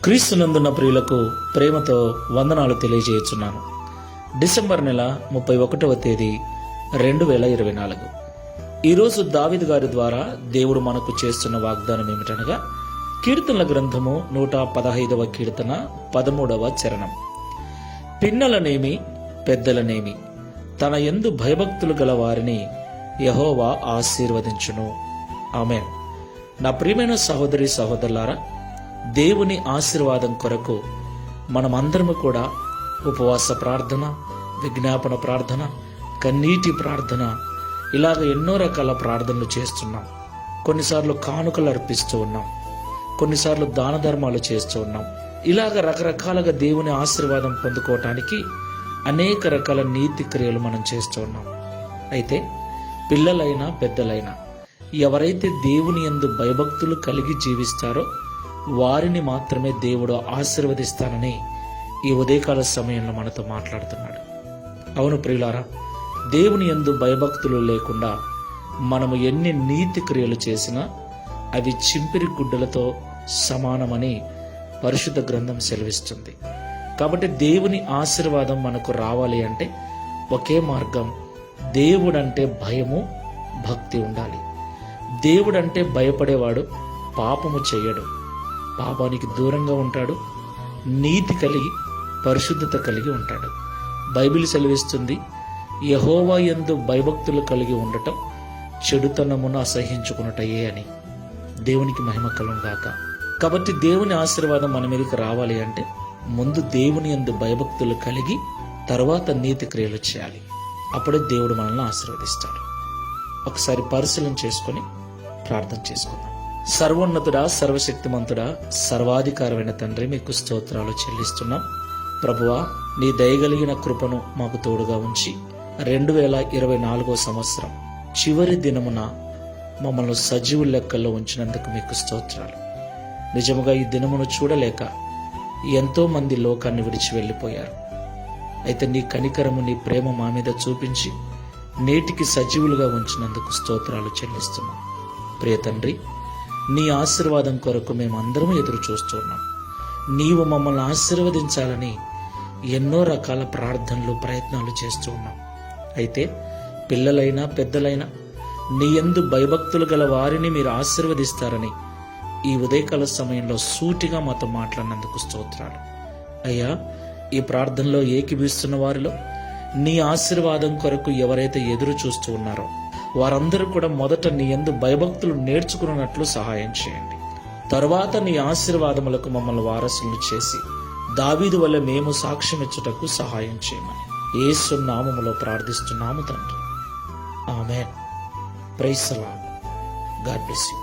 క్రీస్తునందున్న ప్రియులకు ప్రేమతో వందనాలు తెలియజేయుచున్నాను. డిసెంబర్ నెల 31వ తేదీ 2024. ఈరోజు దావీదు గారి ద్వారా దేవుడు మనకు చేస్తున్న వాగ్దానం ఏమిటనగా, కీర్తనల గ్రంథము 115వ కీర్తన 13వ చరణం. పిన్నలనేమి పెద్దలనేమి తన యందు భయభక్తులు గల వారిని యెహోవా ఆశీర్వదించును. ఆమేన్. నా ప్రియమైన సహోదరి సహోదరులారా, దేవుని ఆశీర్వాదం కొరకు మనమందరము కూడా ఉపవాస ప్రార్థన, విజ్ఞాపన ప్రార్థన, కన్నీటి ప్రార్థన, ఇలాగ ఎన్నో రకాల ప్రార్థనలు చేస్తున్నాం. కొన్నిసార్లు కానుకలు అర్పిస్తూ ఉన్నాం, కొన్నిసార్లు దాన ధర్మాలు చేస్తూ ఉన్నాం. ఇలాగ రకరకాలుగా దేవుని ఆశీర్వాదం పొందుకోవటానికి అనేక రకాల నీతి క్రియలు మనం చేస్తూ ఉన్నాం. అయితే పిల్లలైనా పెద్దలైనా ఎవరైతే దేవుని యందు భయభక్తులు కలిగి జీవిస్తారో వారిని మాత్రమే దేవుడు ఆశీర్వదిస్తానని ఈ ఉదయకాల సమయంలో మనతో మాట్లాడుతున్నాడు. అవును ప్రియులారా, దేవుని యందు భయభక్తులు లేకుండా మనము ఎన్ని నీతి క్రియలు చేసినా అవి చింపిరి గుడ్డలతో సమానమని పరిశుద్ధ గ్రంథం సెలవిస్తుంది. కాబట్టి దేవుని ఆశీర్వాదం మనకు రావాలి అంటే ఒకే మార్గం, దేవుడంటే భయము, భక్తి ఉండాలి. దేవుడంటే భయపడేవాడు పాపము చెయ్యడు, పాపానికి దూరంగా ఉంటాడు, నీతి కలిగి పరిశుద్ధత కలిగి ఉంటాడు. బైబిల్ సెలవిస్తుంది, యెహోవా యందు భయభక్తులు కలిగి ఉండటం చెడుతనమును అసహించుకున్నటయే అని. దేవునికి మహిమ కలుగును గాక. కాబట్టి దేవుని ఆశీర్వాదం మన మీదకి రావాలి అంటే ముందు దేవుని యందు భయభక్తులు కలిగి తర్వాత నీతి క్రియలు చేయాలి. అప్పుడే దేవుడు మనల్ని ఆశీర్వదిస్తాడు. ఒకసారి పరిశీలన చేసుకొని ప్రార్థన చేసుకుందాం. సర్వోన్నతుడా, సర్వశక్తిమంతుడా, సర్వాధికారమైన తండ్రి, మీకు స్తోత్రాలు చెల్లిస్తున్నాం. ప్రభువా, నీ దయగలిగిన కృపను మాకు తోడుగా ఉంచి 2024వ సంవత్సరం చివరి దినమున మమ్మల్ని సజీవు లెక్కల్లో ఉంచినందుకు మీకు స్తోత్రాలు. నిజముగా ఈ దినమును చూడలేక ఎంతో మంది లోకాన్ని విడిచి వెళ్ళిపోయారు. అయితే నీ కనికరము, నీ ప్రేమ మా మీద చూపించి నేటికి సజీవులుగా ఉంచినందుకు స్తోత్రాలు చెల్లిస్తున్నాం. ప్రియ తండ్రి, నీ ఆశీర్వాదం కొరకు మేమందరము ఎదురు చూస్తూ ఉన్నాం. నీవు మమ్మల్ని ఆశీర్వదించాలని ఎన్నో రకాల ప్రార్థనలు, ప్రయత్నాలు చేస్తూ ఉన్నాం. అయితే పిల్లలైనా పెద్దలైనా నీ యందు భయభక్తులు గల వారిని మీరు ఆశీర్వదిస్తారని ఈ ఉదయకాల సమయంలో సూటిగా మాతో మాట్లాడినందుకు స్తోత్రాలు. అయ్యా, ఈ ప్రార్థనలో ఏకీభవిస్తున్న వారిలో నీ ఆశీర్వాదం కొరకు ఎవరైతే ఎదురు చూస్తూ ఉన్నారో వారందరూ కూడా మొదట నీ యందు భయభక్తులు నేర్చుకున్నట్లు సహాయం చేయండి. తరువాత నీ ఆశీర్వాదములకు మమ్మల్ని వారసులను చేసి దావీదు వల్ల మేము సాక్ష్యం ఇచ్చుటకు సహాయం చేయమని యేసు నామములో ప్రార్థిస్తున్నాము తండ్రి. ఆమేన్. Praise the lord. God bless you.